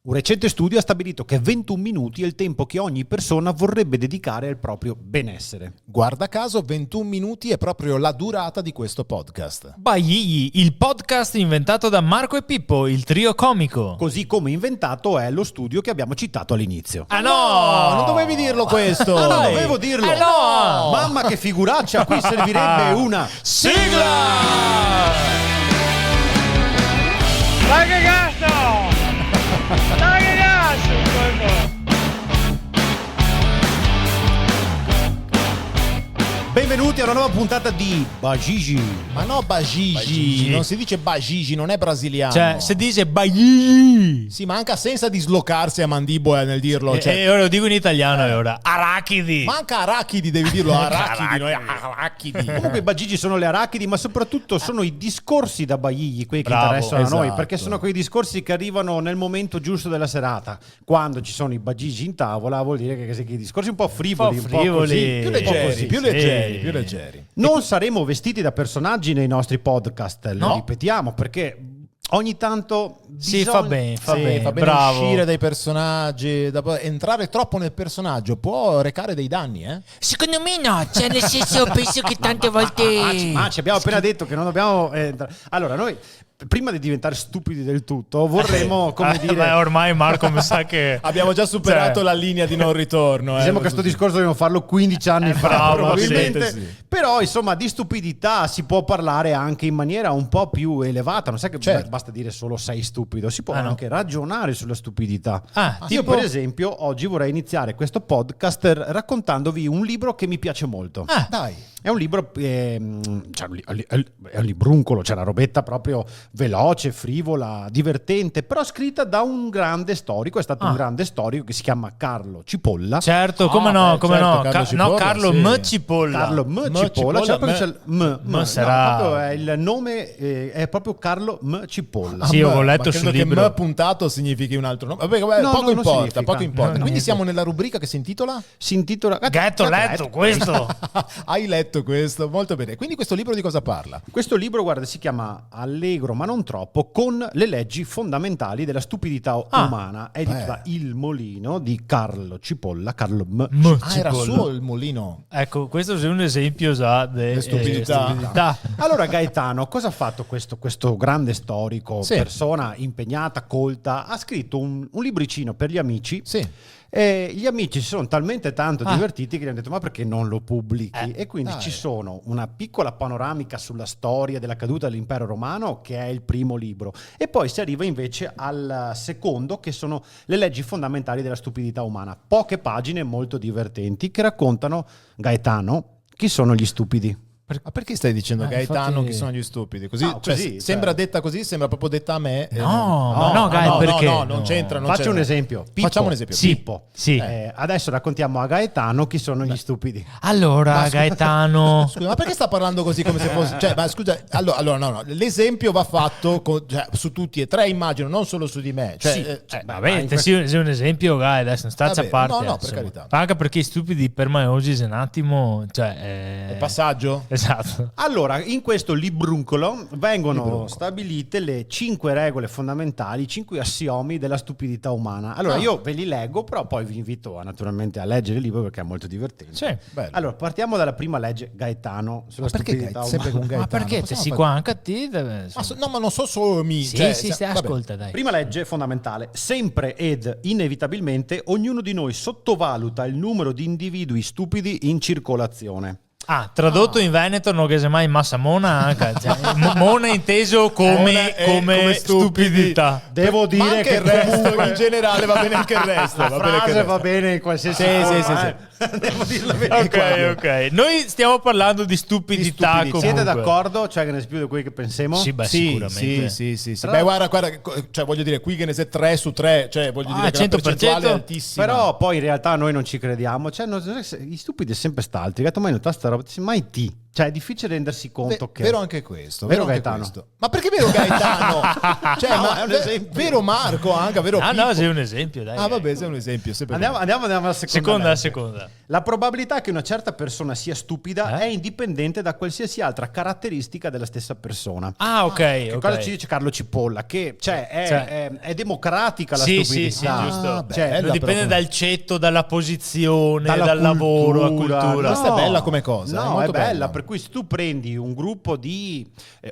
Un recente studio ha stabilito che 21 minuti è il tempo che ogni persona vorrebbe dedicare al proprio benessere. Guarda caso, 21 minuti è proprio la durata di questo podcast. Baigli, il podcast inventato da Marco e Pippo, il trio comico. Così come inventato è lo studio che abbiamo citato all'inizio. Ah no! Non dovevi dirlo questo! Non dovevo dirlo! no! Mamma che figuraccia, qui servirebbe una Sigla! Ma che cazzo! Ma che cazzo! Benvenuti a una nuova puntata di Bagigi. Ma no, Bagigi, non si dice Bagigi, non è brasiliano. Cioè, se dice baigli. Sì, ma anche senza dislocarsi a mandibola nel dirlo. Cioè, E ora lo dico in italiano e ora. Arachidi. manca arachidi, devi dirlo. Arachidi, non è arachidi. Comunque i Bagigi sono le arachidi, ma soprattutto sono i discorsi da Bagigi, quelli che Bravo, interessano a noi, esatto. perché sono quei discorsi che arrivano nel momento giusto della serata. Quando ci sono i Bagigi in tavola vuol dire che i discorsi un po' frivoli, Un po' un po' così, frivoli. Più un po' leggeri, così. più Sì. leggeri, più leggeri. Non saremo vestiti da personaggi nei nostri podcast, lo No. ripetiamo, perché ogni tanto Sì, fa bene, fa Sì, bene, fa bene bravo. uscire dai personaggi, entrare troppo nel personaggio può recare dei danni, eh? Secondo me no, cioè nel senso penso che tante volte... Ma ci abbiamo appena detto che non dobbiamo allora noi prima di diventare stupidi del tutto vorremmo come dire Beh, ormai Marco mi sa che Abbiamo già superato Cioè, la linea di non ritorno. diciamo che questo discorso dobbiamo farlo 15 anni fa, bravo, probabilmente. sì. Però insomma di stupidità si può parlare anche in maniera un po' più elevata, non sai che Certo. basta dire solo sei stupido, si può Ah, no. anche ragionare sulla stupidità. Ah, Io tipo? per esempio oggi vorrei iniziare questo podcast raccontandovi un libro che mi piace molto. Dai. È un libro, cioè, è un libruncolo, c'è una robetta proprio veloce, frivola, divertente, però scritta da un grande storico, è stato un grande storico che si chiama Carlo Cipolla. certo, come Ah, no, beh, come certo, no. Carlo No, Cipolla, Carlo sì. M. Cipolla. Carlo M. Cipolla, Cipolla, cioè proprio me- c'è il M, sarà- no, proprio è il nome, è proprio Carlo M. Cipolla. Sì, avevo Ma letto credo sul che libro. M puntato significhi un altro nome. Vabbè, No, poco non importa, significa. poco importa. No, Quindi niente. siamo nella rubrica che si intitola Si intitola Gatto letto questo. Hai letto questo? Molto bene. Quindi questo libro di cosa parla? Questo libro, guarda, si chiama Allegro ma non troppo, con le leggi fondamentali della stupidità umana. È edito da Il Molino di Carlo Cipolla, Carlo M. Ah, era Cipolla. suo il mulino. Ecco, questo è un esempio già di stupidità. Allora Gaetano, cosa ha fatto questo grande storico, Sì. persona impegnata, colta? Ha scritto un libricino per gli amici. Sì. E gli amici si sono talmente tanto divertiti che gli hanno detto ma perché non lo pubblichi? E quindi dai. ci sono una piccola panoramica sulla storia della caduta dell'impero romano, che è il primo libro, e poi si arriva invece al secondo, che sono le leggi fondamentali della stupidità umana. Poche pagine molto divertenti che raccontano, Gaetano, chi sono gli stupidi. Ma perché stai dicendo Gaetano infatti- chi sono gli stupidi? Così, No, cioè, così, sembra cioè. detta così, sembra proprio detta a me. No, Gai, perché? No, non c'entra. Non Faccio c'entra. un esempio. Pippo. Facciamo un esempio. Sì. Pippo. Sì. Adesso raccontiamo a Gaetano chi sono gli stupidi. Allora, Gaetano. Scusa, ma perché sta parlando così come se fosse... Cioè, ma scusa, allora no. L'esempio va fatto su tutti e tre, immagino, non solo su di me. Cioè, Sì. Vabbè, te sei un esempio, Gai, adesso non staccia a Vabbè, parte. no, per insomma. carità. Anche perché i stupidi per me oggi è un attimo, cioè... passaggio? Esatto. Allora, in questo libruncolo vengono stabilite le 5 regole fondamentali, i 5 assiomi della stupidità umana. Allora, io ve li leggo, però poi vi invito naturalmente a leggere il libro perché è molto divertente. Sì. Bello. Allora, partiamo dalla prima legge, Gaetano, sulla perché stupidità sempre umana. con Gaetano? Ma perché te Possiamo si fare- qua anche a te? deve- No, ma non so solo mi. Sì, cioè, sì, vabbè. ascolta, dai. Prima legge fondamentale: sempre ed inevitabilmente ognuno di noi sottovaluta il numero di individui stupidi in circolazione. Ah, tradotto in Veneto non che se mai massa mona anche, cioè, mona inteso come, come stupidità. Devo Ma dire anche che il resto comunque in generale va bene anche il resto. la va bene anche il frase resto. va bene in qualsiasi Sì, forma, sì, sì, eh. Devo dirlo bene. Ok. Noi stiamo parlando di stupidità comunque. Siete d'accordo? Cioè che ne è più di quelli che pensiamo? Sì, beh, Sì, sicuramente. sì. Beh, guarda, cioè, voglio dire, qui che ne sei 3 su 3, cioè, voglio dire che la 100%. percentuale è altissima. Però poi in realtà noi non ci crediamo. Cioè, gli stupidi è sempre st'altri. Gatto mai notato sta roba? Mai ti. Cioè è difficile rendersi conto che... Vero anche questo. Vero anche Gaetano? questo. Ma perché vero Gaetano? Cioè, No, ma è un esempio. vero Marco anche, vero Ah Pippo? no, sei un esempio, dai. Ah vabbè, sei un esempio. sempre Andiamo alla Seconda. legge. La probabilità che una certa persona sia stupida è indipendente da qualsiasi altra caratteristica della stessa persona. Ah, ok. Che ok. cosa ci dice Carlo Cipolla? Che è democratica la Sì, stupidità. sì, giusto. Cioè, bella Non dipende proprio. dal ceto, dalla posizione, dalla dal lavoro, la cultura. cultura. Questa è bella come cosa, è No, molto è bella, bella. per cui se tu prendi un gruppo di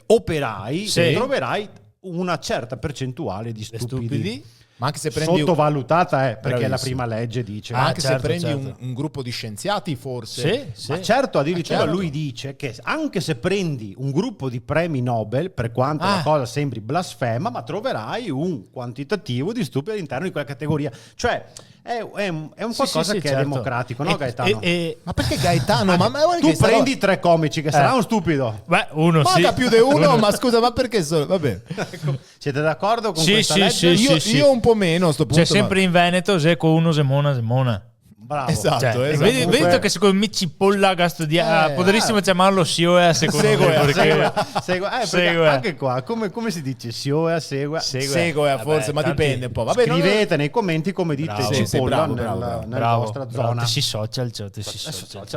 operai, Sì. troverai una certa percentuale di Le stupidi. stupidi. Ma anche se prendi Sottovalutata perché Bravissimo. la prima legge dice... ma anche certo, se prendi certo. un gruppo di scienziati, forse. Sì, sì. Ma certo, addirittura certo. lui dice che anche se prendi un gruppo di premi Nobel, per quanto la cosa sembri blasfema, ma troverai un quantitativo di stupidi all'interno di quella categoria. Cioè è un qualcosa sì, che certo. è democratico, no Gaetano? Ma perché Gaetano? ma guarda Tu che sta prendi tre comici che sarà un stupido. Beh, uno sì. Paga più di uno, ma scusa, ma perché solo? Vabbè. Siete d'accordo con Sì, questa sì, legge? sì. Io un po' meno a sto punto. C'è sempre in Veneto, se con uno semona. Bravo. Esatto, Cioè, esatto. vedi Comunque- che secondo me Cipolla a studiare, potremmo chiamarlo Sioe secondo me, perché Perché anche qua, come si dice? Segue. Segue, forse, ma tanti- dipende un po'. Vabbè, Scrivete nei commenti come dite Bravo. Sì, Cipolla bravo, nella bravo, vostra bravo. zona. Te si social,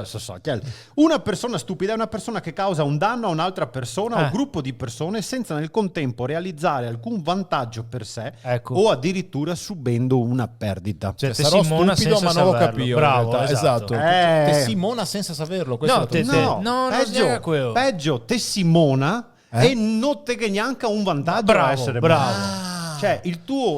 Social. Una persona stupida è una persona che causa un danno a un'altra persona o gruppo di persone senza nel contempo realizzare alcun vantaggio per sé Ecco. o addirittura subendo una perdita. Cioè, te sarò Simona stupido, senza ma non lo saperlo. capivo. Bravo, in realtà. esatto. Te Simona senza saperlo. Questo No, è la tua- te- No, no, non spiega quello. peggio te Simona e non te che neanche un vantaggio Bravo, a essere bravo. mona. Cioè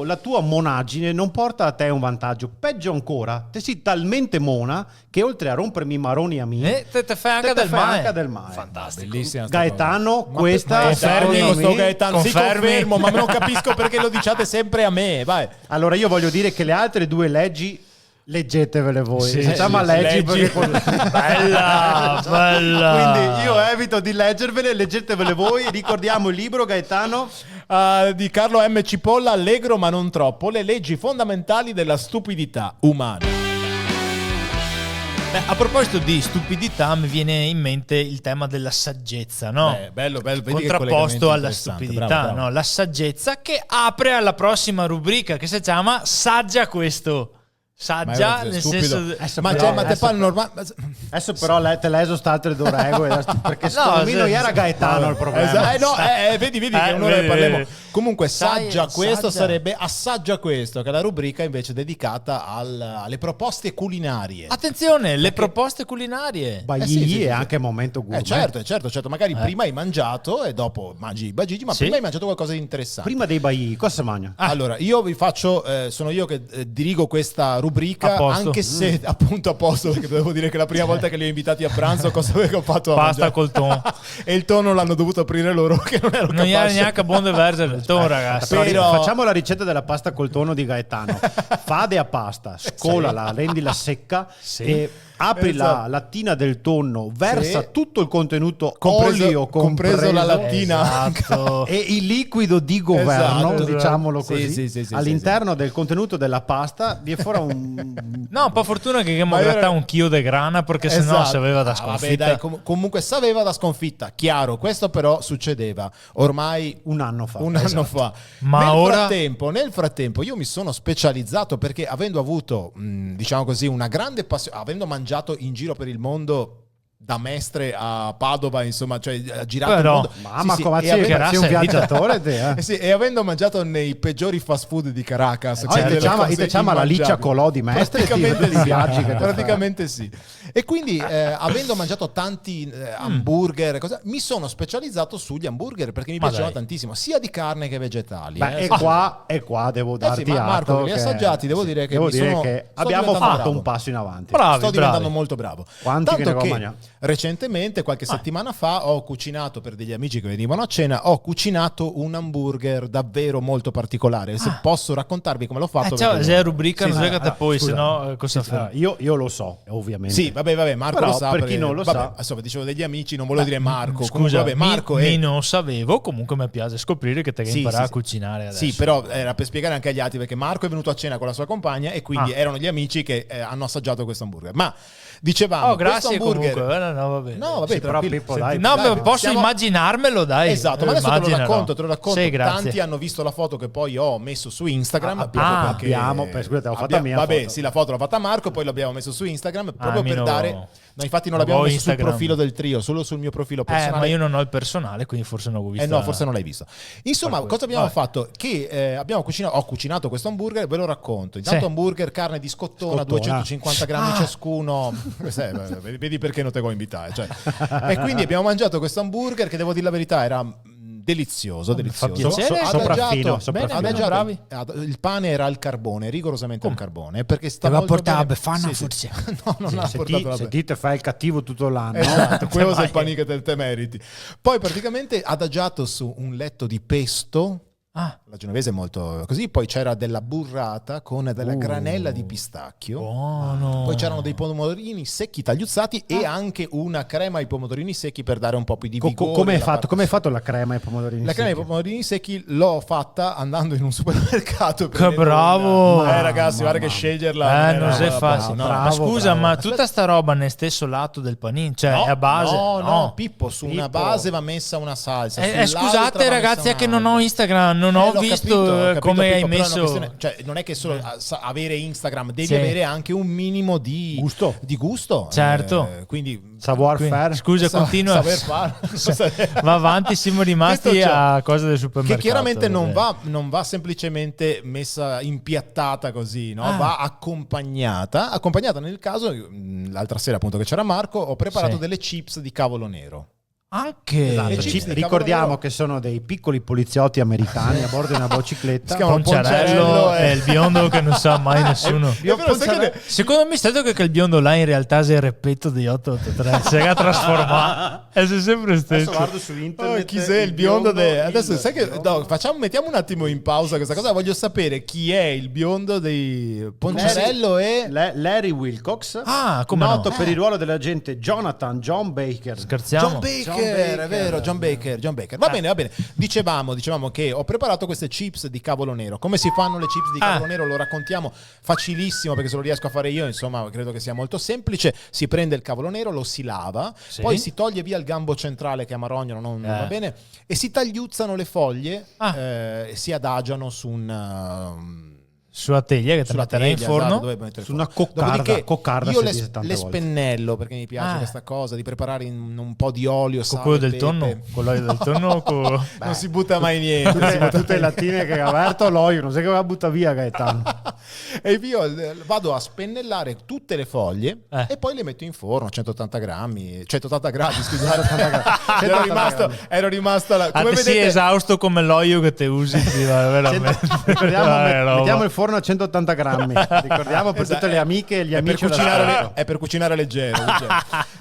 la tua monaggine non porta a te un vantaggio. Peggio ancora, te sei talmente mona che oltre a rompermi i maroni a me, Te fai anche te del fai male. anche del male. Fantastico. Bellissima sta Gaetano, cosa. questa confermi secondo sto me- Gaetano, sì, confermi? confermo, ma non capisco perché lo diciate sempre a me. Vai. Allora io voglio dire che le altre due leggi leggetevele voi. Sì, Si chiama sì, leggi leggi. perché Bella. quindi io evito di leggervele, leggetevele voi. Ricordiamo il libro, Gaetano. Di Carlo M. Cipolla, allegro ma non troppo, le leggi fondamentali della stupidità umana. Beh, a proposito di stupidità, mi viene in mente il tema della saggezza, no? Bello, vedi che Contrapposto collegamento alla interessante. stupidità, Bravo, bravo. no? La saggezza che apre alla prossima rubrica che si chiama Saggia questo. Saggia Ma è nel stupido. senso Ma, però- ma te parlo normale. Adesso però te leso sta altre due regole perché secondo me non era Gaetano il problema. Vedi che un'ora ne vedi, parliamo. vedi. Comunque, Sai, saggia questo saggia. sarebbe assaggia questo, che è la rubrica invece dedicata alle proposte culinarie. Attenzione, le proposte culinarie. Bagigli sì, è anche momento gourmet. Certo. Magari prima hai mangiato e dopo mangi i bagigi, ma Sì. prima hai mangiato qualcosa di interessante. Prima dei bagigli, cosa si mangia? Allora, io vi faccio, sono io che dirigo questa rubrica, A posto. anche se appunto a posto, perché devo dire che la prima volta che li ho invitati a pranzo, cosa avevo fatto? A Pasta mangiare? col tonno. E il tonno l'hanno dovuto aprire loro, che non ero Non capace. era neanche buon de vergere il tonno, ragazzi. Però- Facciamo la ricetta della pasta col tonno di Gaetano. Fade a pasta, scolala, rendila secca e apri Esatto. la lattina del tonno, versa Sì. tutto il contenuto Compreso- olio compreso la lattina. Esatto. e il liquido di governo, Esatto. diciamolo Sì, così, sì, all'interno del contenuto della pasta vi è fuori un No, un po' fortuna che abbiamo Ma io- grattato un chilo di grana perché sennò Esatto. sapeva da Ah, vabbè, sconfitta. dai, comunque sapeva da sconfitta, chiaro. Questo però succedeva ormai un anno fa. un anno fa. Ma Nel frattempo io mi sono specializzato perché avendo avuto, diciamo così, una grande passione, avendo mangiato in giro per il mondo da Mestre a Padova, insomma, cioè girato il Però, mondo. Mamma, Sì, come e sei avendo- sei un viaggiatore te, sì, e avendo mangiato nei peggiori fast food di Caracas, Oggi delle diciamo- cose diciamo la Licia immangiabili. Colò di Mestre, praticamente tutti i viaggi che te fai. praticamente sì. E quindi avendo mangiato tanti hamburger, mi sono specializzato sugli hamburger perché mi Ma piacevano dai. tantissimo, sia di carne che vegetali. Beh, eh. e qua devo darti ma Marco, atto li hai che- assaggiati, devo dire che mi sono- sto abbiamo diventando fatto bravo. un passo in avanti. Bravi, Sto diventando bravi. molto bravo. Quanti Tanto che ne che guadagna? recentemente, qualche settimana fa, ho cucinato per degli amici che venivano a cena, ho cucinato un hamburger davvero molto particolare. Se posso raccontarvi come l'ho fatto. Ciao, perché- se è rubrica, non sì, svegate poi, scusa. se no cosa fai? Io lo so, ovviamente. Sì, vabbè, Marco Però lo sa. per chi perché- non lo vabbè, sa- insomma, dicevo degli amici, non volevo dire Marco. Comunque, Scusa, vabbè, Marco mi è... non sapevo, comunque mi piace scoprire che te che Sì, imparare sì, a cucinare adesso. Sì, però era per spiegare anche agli altri perché Marco è venuto a cena con la sua compagna e quindi erano gli amici che hanno assaggiato questo hamburger. Ma dicevamo, Oh, grazie questo hamburger comunque, no, va bene. No, vabbè, Sì, però tranquillo. Pippo, dai, No, Dai, posso siamo- immaginarmelo, dai. Esatto, ma adesso te lo Immaginalo. racconto. Sì, grazie. Tanti hanno visto la foto che poi ho messo su Instagram. Scusate, la vabbè, foto. sì, la foto l'ha fatta Marco, poi l'abbiamo messo su Instagram proprio per mio- dare. No, infatti non no, l'abbiamo messo Instagram. sul profilo del trio, solo sul mio profilo personale. Ma io non ho il personale, quindi forse non ho visto. No, forse non l'hai visto. Insomma, Per cosa questo. abbiamo fatto? Che ho cucinato questo hamburger, ve lo racconto. Intanto Sì. hamburger, carne di scottona, 250 grammi ciascuno. Vedi perché non te vuoi invitare. Cioè. E quindi abbiamo mangiato questo hamburger che, devo dire la verità, era delizioso. fa piacere. Sopraffino. bravi. Il pane era al carbone, rigorosamente al carbone, perché sta Aveva molto portato bene. la Befana, Sì, sì. forse. No, non ha portato la Se dite fai il cattivo tutto l'anno. Esatto, quello sei il panino che te meriti. Poi praticamente adagiato su un letto di pesto. Ah, La genovese è molto così, poi c'era della burrata con della granella di pistacchio. buono. Poi c'erano dei pomodorini secchi tagliuzzati e anche una crema ai pomodorini secchi per dare un po' più di vigore. Come hai alla fatto? parte- Come hai fatto la crema ai pomodorini? La crema ai secchi? pomodorini secchi l'ho fatta andando in un supermercato. Che prendendo bravo! ragazzi, guarda che sceglierla. Non sei facile. No, Ma scusa, ma tutta sta roba nel stesso lato del panino, cioè è a base? No, Pippo, su una Pippo. base va messa una salsa. sull'altra Scusate va ragazzi, messa è che non ho un'altra. Instagram, non ho L'ho visto capito, come hai Pippo, però è una messo. questione- cioè, non è che solo avere Instagram, devi Sì. avere anche un minimo di Gusto. Di gusto. Certo. Quindi Savoir Quindi, faire. scusa, continua. saper fare. Va avanti, siamo rimasti Detto ciò, a cose del che supermercato. chiaramente non vabbè. va semplicemente messa impiattata così, no? Ah. Va accompagnata nel caso, l'altra sera appunto che c'era Marco, ho preparato Sì. delle chips di cavolo nero. Anche Esatto, Le chips di ricordiamo cavolo che sono dei piccoli poliziotti americani a bordo di una bicicletta. Si chiamano Ponciarello Ponciarello e il biondo che non sa mai nessuno. È vero, sai che Secondo me è stato che il biondo là in realtà sei il repetto di 883, si è trasformato e sei sempre Adesso stesso. guardo su internet. chi sei il biondo adesso il sai che biondo. mettiamo un attimo in pausa questa cosa, voglio sapere chi è il biondo dei Ponciarello e Larry Wilcox, Ah, come noto no? per il ruolo dell'agente John Baker. Scherziamo? John Baker, è vero, John Baker. Va bene. Dicevamo che ho preparato queste chips di cavolo nero. Come si fanno le chips di cavolo nero? Lo raccontiamo facilissimo perché se lo riesco a fare io, insomma, credo che sia molto semplice. Si prende il cavolo nero, lo si lava, Sì. poi si toglie via il gambo centrale che è amarognolo, non va bene, e si tagliuzzano le foglie e si adagiano su un Sulla teglia che te sulla metterai in teglia, forno. esatto, dove mettere Su il una forno. Dopodiché coccarda io si dice tante le volte. spennello perché mi piace questa cosa di preparare in un po' di olio, Con sale, quello del pepe. tonno? Con l'olio del tonno o con... Non si butta mai niente. Tutte le lattine che ha aperto l'olio, non sai che va butta via Gaetano. E io vado a spennellare tutte le foglie e poi le metto in forno a 180 grammi, 180 gradi, scusate. ero rimasto là. Come Sì, vedete, esausto come l'olio che te usi. Sì, veramente. Ricordiamo, Vabbè, roba. mettiamo il forno a 180 grammi. Ricordiamo per Esatto, tutte le amiche e gli amici. è per cucinare leggero.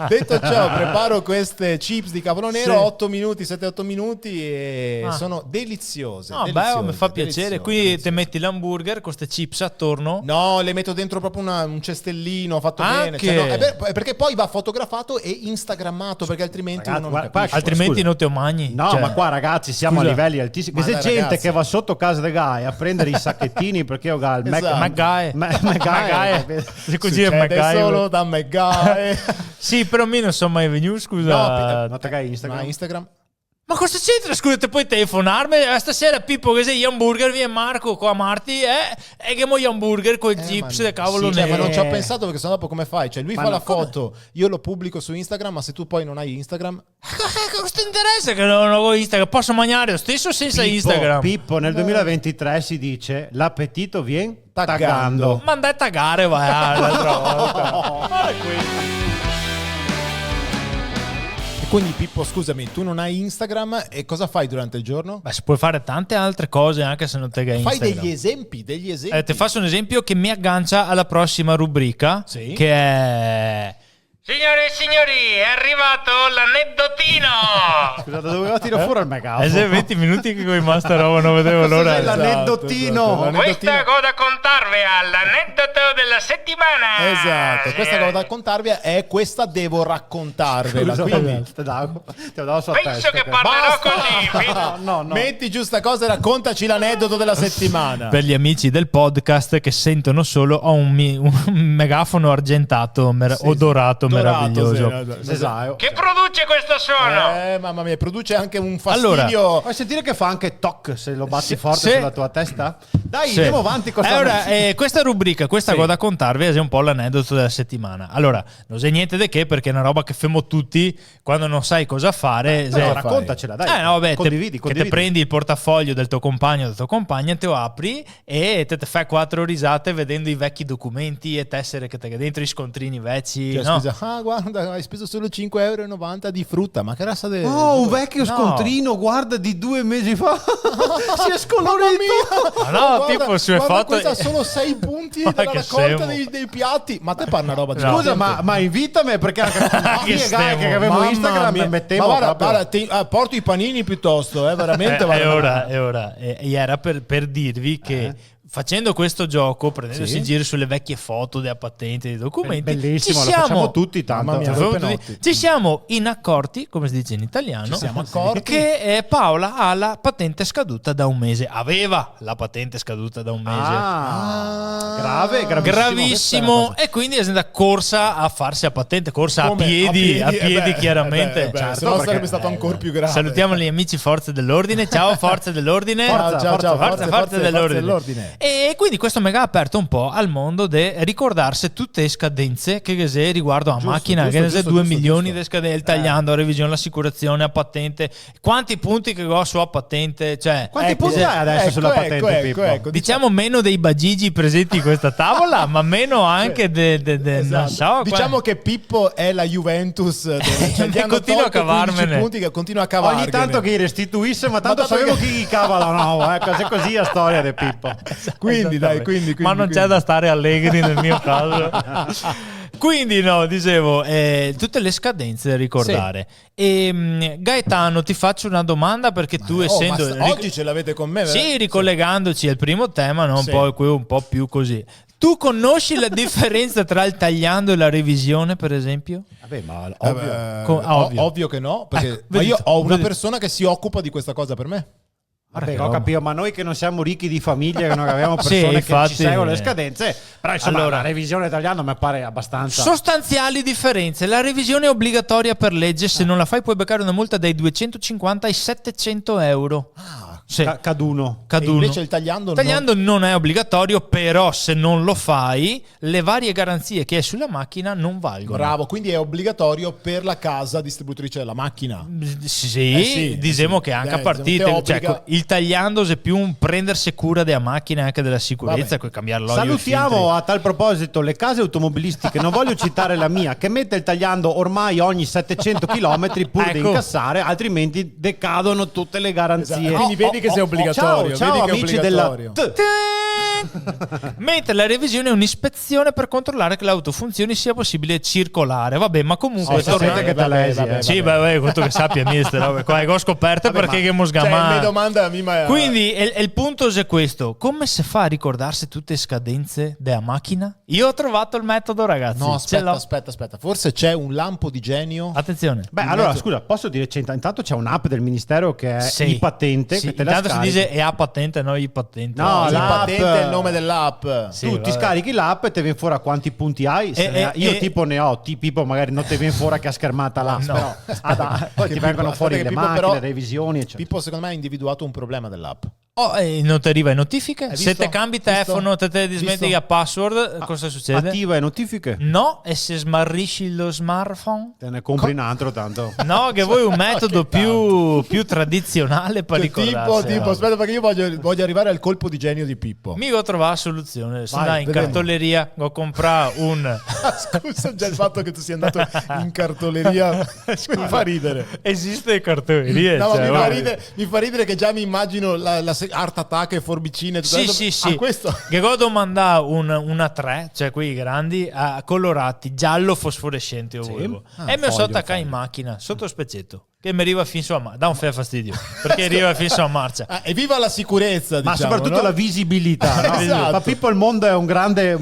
Detto ciò, preparo queste chips di cavolo nero, Sì. 8 minuti, 7-8 minuti e sono deliziose. No, deliziose, mi fa piacere. deliziose, Quindi deliziose. te metti l'hamburger con queste chips attorno. No, le metto dentro proprio un cestellino fatto bene. Anche? Cioè, no, è perché poi va fotografato e instagrammato, perché altrimenti Ragazzi, uno non guarda, capisce. qua- Altrimenti scusa. non te lo mangi. No, Cioè, ma qua ragazzi siamo scusa. a livelli altissimi. Ma Questa dai, gente ragazzi. che va sotto casa dei Gai a prendere i sacchettini perché io il Esatto. Magai. Magai. Se così è Succede Magai. solo da Magai. Sì, però a me non sono mai venuto, scusa. No, te Gai Instagram. Ma Instagram? Ma cosa c'entra? Scusate, puoi telefonarmi? Stasera Pippo che sei gli hamburger, viene Marco qua a Marti e che mo gli hamburger con i chips ma- del cavolo sì, cioè, nero. ma non ci ho pensato perché sennò dopo come fai? Cioè lui Ma fa no, la come? foto, io lo pubblico su Instagram, ma se tu poi non hai Instagram, Cosa ti interessa che non ho Instagram? Posso mangiare lo stesso senza Instagram? Pippo, nel 2023 si dice l'appetito viene Taggando. taggando. Ma andai a taggare, vai l'altra volta. e quindi Pippo, scusami, tu non hai Instagram e cosa fai durante il giorno? Beh, si può fare tante altre cose anche se non te hai Fai Instagram. degli esempi. Ti faccio un esempio che mi aggancia alla prossima rubrica, Sì. che è... Signore e signori, è arrivato l'aneddotino! Scusate, dovevo tirare fuori il megafono. È già 20 minuti che con i Master Roba non vedevo l'ora. Cos'è l'aneddotino? Esatto. Questa cosa da contare portarvi all'aneddoto della settimana. Esatto, questa che devo raccontarvi è questa devo raccontarvela. Scusa, Quindi te la davo sua Penso testa. che parlerò basta! così. No. metti giù sta cosa e raccontaci l'aneddoto della settimana. Per gli amici del podcast che sentono solo, ho un megafono argentato o dorato meraviglioso. Esatto. Che produce questo suono? Mamma mia, produce anche un fastidio. Vuoi sentire che fa anche toc se lo batti Sì, forte sì. sulla tua testa? Dai, Sì. andiamo avanti con Allora, questa rubrica, questa Sì. cosa da contarvi è un po' l'aneddoto della settimana. Allora, non c'è niente di che, perché è una roba che famo tutti quando non sai cosa fare. Però raccontacela, dai. No, vabbè, condividi. che te prendi il portafoglio del tuo compagno o della tua compagna, te lo apri e te fai 4 risate vedendo i vecchi documenti e tessere che te dentro i scontrini vecchi. Cioè, no? scusa, guarda, hai speso solo 5,90 € di frutta, ma che razza di... Oh, un vecchio No. scontrino, guarda, di 2 mesi fa. Si è scolorito. Ma no, Guarda, tipo sulle guarda, foto. questa ha solo 6 punti Ma dalla che raccolta scemo. dei piatti. Ma te parla una roba di No. Scusa, ma invitami perché Che che stemo. avevo Mamma Instagram mia. e mettevo ma guarda, proprio. porto i panini piuttosto, veramente. È ora. E era per dirvi che facendo questo gioco, prendendosi Sì. in giro sulle vecchie foto della patente, dei documenti, Bellissimo, ci lo siamo, facciamo tutti tanto. Mamma mia, Facciamo Penotti. tutti- ci siamo inaccorti, come si dice in italiano, Ci siamo accorti. che Paola ha la patente scaduta da un mese. Aveva la patente scaduta da un mese. Grave, gravissimo. Gravissimo, e quindi è stata corsa a farsi a patente, corsa Come? a piedi chiaramente. se no perché- sarebbe stato ancora più grave. Salutiamo gli amici forze dell'ordine. Ciao forze dell'ordine. Ciao, Forze dell'ordine. E quindi questo mi ha aperto un po' al mondo di ricordarsi tutte le scadenze che se riguardo a Giusto, macchina, giusto, che ne sa, giusto, 2 giusto, milioni giusto. di scadenze, il tagliando, la revisione, l'assicurazione, a patente, quanti punti che ho su a patente, cioè Quanti punti hai adesso sulla patente, Pippo? diciamo meno dei bagigi presenti in questa tavola, ma meno anche Esatto. non so, Diciamo che Pippo è la Juventus cioè, gli hanno Continua a tolto 15 cavarmene. punti che continua a cavarne. Ogni tanto che restituisse, ma tanto tanto sapevo che- chi cava la nuova. Così così la storia di Pippo. Quindi dai, quindi ma non c'è quindi. da stare allegri nel mio caso. Quindi no, dicevo, tutte le scadenze da ricordare. E Gaetano, ti faccio una domanda perché tu essendo... Oggi ce l'avete con me, Sì, ricollegandoci al primo tema, no? Sì. un po' più così. Tu conosci la differenza tra il tagliando e la revisione, per esempio? Vabbè, ma ovvio. Ovvio. Ovvio che no, perché ma vedi io tu, ho una vedi. persona che si occupa di questa cosa per me. Vabbè, che ho roba. capito, ma noi che non siamo ricchi di famiglia, che non abbiamo Sì, persone infatti, che ci seguono le scadenze, però insomma allora, la revisione italiana mi pare abbastanza... Sostanziali differenze. La revisione è obbligatoria per legge. Se non la fai puoi beccare una multa dai 250 ai 700 euro. Sì. Caduno. E invece il tagliando non è obbligatorio, però se non lo fai, le varie garanzie che hai sulla macchina non valgono. Bravo, quindi è obbligatorio per la casa distributrice della macchina. Sì, diciamo che anche a partire, te obbliga- cioè, il tagliando è più un prendersi cura della macchina e anche della sicurezza, Vabbè. cambiare l'olio. Salutiamo a tal proposito le case automobilistiche, non voglio citare la mia, che mette il tagliando ormai ogni 700 km pur di Ecco. incassare, altrimenti decadono tutte le garanzie. Esatto. Quindi vedi che sei obbligatorio. Ciao, vedi che è amici della obbligatorio. Mentre la revisione è un'ispezione per controllare che l'auto funzioni, sia possibile circolare. Vabbè, ma comunque Oh, sapete che te lesi, Sì, beh, quanto che sappia queste robe qua, che ho scoperte perché che mo Cioè, sgamà. le domande a me ma Quindi il punto è questo: come si fa a ricordarsi tutte le scadenze della macchina? Io ho trovato il metodo, ragazzi. No, Ce l'ho. aspetta. Forse c'è un lampo di genio. Attenzione. Beh, allora scusa, posso dire, intanto c'è un'app del ministero che è Sì. i-patente, Sì, che te la intanto si scarichi. dice è a patente, no i-patente. No, il l'app- patente è il nome dell'app. Sì, Tu ti vabbè. scarichi l'app e ti viene fuori a quanti punti hai. Se ne ha- io tipo ne ho, tipo magari non ti viene fuori che ha schermata l'app, No. però poi Che ti vengono Pippo- fuori aspetta le che Pippo macchine, però- le revisioni, eccetera. Pippo secondo me ha individuato un problema dell'app. Non ti arriva notifiche? Hai Se visto? te cambi Visto? telefono, te dismetti Visto? la password, cosa succede? Attiva e notifiche? No, e se smarrisci lo smartphone? Te ne compri un altro tanto. No, che vuoi un metodo più tradizionale per Cioè, ricordarsi. tipo, aspetta perché io voglio arrivare al colpo di genio di Pippo. Mi ho trovato la soluzione. Sono Vai, andato in vediamo. cartoleria, ho comprato un... Scusa, già il fatto che tu sia andato in cartoleria mi fa ridere. Esiste cartolerie? No, ma cioè, mi fa ridere che già mi immagino la Art Attack e forbicine. tutto Sì, adesso- sì. Ah, questo. Che godo mandare una 3, cioè quei grandi, colorati, giallo fosforescente. Io volevo. E mi sono foglio, attaccato in foglio. macchina, sotto specetto. che mi arriva fin su a marcia. Da un fastidio, perché arriva fin su a marcia. Evviva la sicurezza, Ma diciamo, soprattutto no? la visibilità, no? Esatto. Ma Pippo il mondo è un grande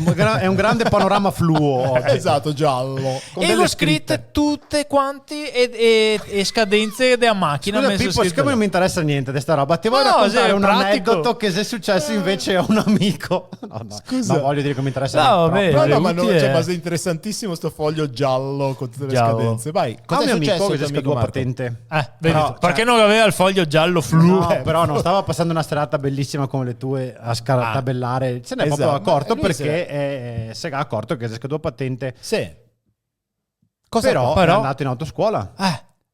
panorama fluo oggi. Esatto, giallo. Con E delle l'ho scritte tutte quanti e scadenze della macchina. Scusa messo Pippo, scritto siccome là. non mi interessa niente di sta roba, ti voglio No, raccontare sì, è un pratico. aneddoto che si è successo invece a un amico. No, Scusa. no, voglio dire che mi interessa No, niente, vabbè. proprio. No, ma non, utile. cioè, ma è interessantissimo sto foglio giallo con tutte le Giallo. scadenze. Vai, Ho cosa un è mio amico successo? che si è al tuo amico scaduto Marco? patente. Vedi, Però, perché cioè- non aveva il foglio giallo flu? No, però non stava passando una serata bellissima come le tue a tabellare. Se ne è proprio Esatto, accorto ma lui perché si è accorto che si è scaduto patente. Sì. Però è Però- andato in autoscuola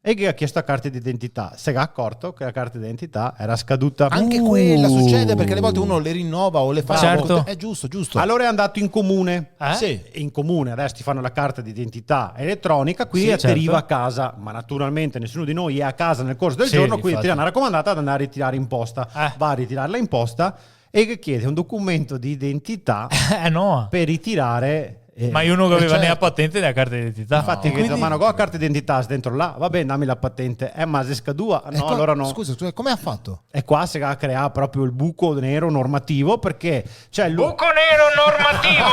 e che ha chiesto la carta d'identità. Si è accorto che la carta d'identità era scaduta. Anche quella succede perché alle volte uno le rinnova o le fa. Certo. È giusto, giusto. Allora è andato in comune. Sì. In comune adesso ti fanno la carta d'identità elettronica, quindi Sì, ti arriva certo. a casa, ma naturalmente nessuno di noi è a casa nel corso del Sì, giorno, quindi infatti. ti danno una raccomandata ad andare a ritirare in posta. Va a ritirarla in posta e che chiede un documento di identità No. per ritirare. Ma io non aveva certo. né la patente né la carta d'identità. Infatti, Quindi- ma non ho la carta d'identità dentro là, va bene, dammi la patente. Ma se scadua, no, allora no. Scusa, come ha fatto? E qua si va a creare proprio il buco nero normativo perché c'è Buco nero normativo!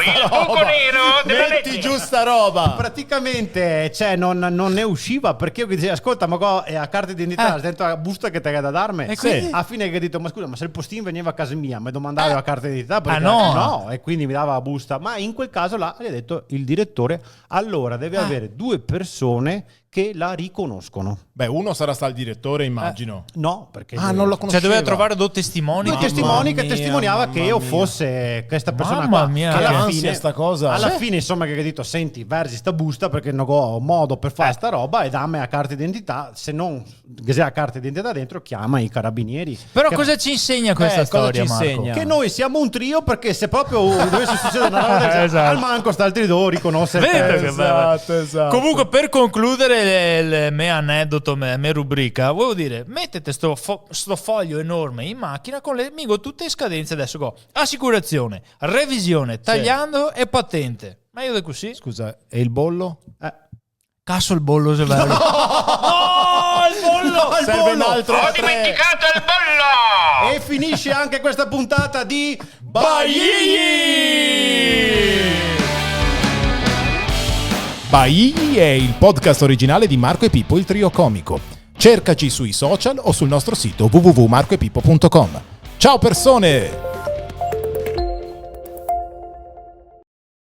Il buco nero della Metti legge! giusta roba. praticamente non ne usciva perché io che dicevo ascolta ma qua è la carta d'identità dentro la busta che ti hai da darmi E quindi? a fine che ho detto ma scusa ma se il postino veniva a casa mia mi domandava la carta d'identità perché no. e quindi mi dava la busta, ma in quel caso là gli ha detto il direttore allora deve avere due persone che la riconoscono. Beh, uno sarà stato il direttore, immagino. No, perché Ah, non lo Cioè conosceva. doveva trovare due testimoni. due che- testimoni che mia, testimoniava che io mamma fosse questa persona Mamma qua. mia, Che che alla ansia fine sta cosa. alla Sì. fine insomma che ho detto senti versi sta busta perché non ho modo per fare sta roba e dammi la carta d'identità, se non che sia la carta d'identità dentro chiama i carabinieri. Però Che- cosa ci insegna questa cosa storia, ci Marco? insegna? che noi siamo un trio perché se proprio dovesse succedere una roba del genere, Esatto. al manco sta il trio riconoscere Vedo che Esatto, esatto. Comunque, per concludere il mio aneddoto, la mia rubrica, volevo dire, mettete sto foglio enorme in macchina con le migo tutte le scadenze adesso qua. Assicurazione, revisione, tagliando e patente. Ma io da così? Scusa, e il bollo? Casso il bollo se bello. No, il bollo! il Serve un bollo! altro Ho a tre. dimenticato il bollo! E finisce anche questa puntata di Baigli è il podcast originale di Marco e Pippo, il trio comico. Cercaci sui social o sul nostro sito www.marcoepippo.com. Ciao persone!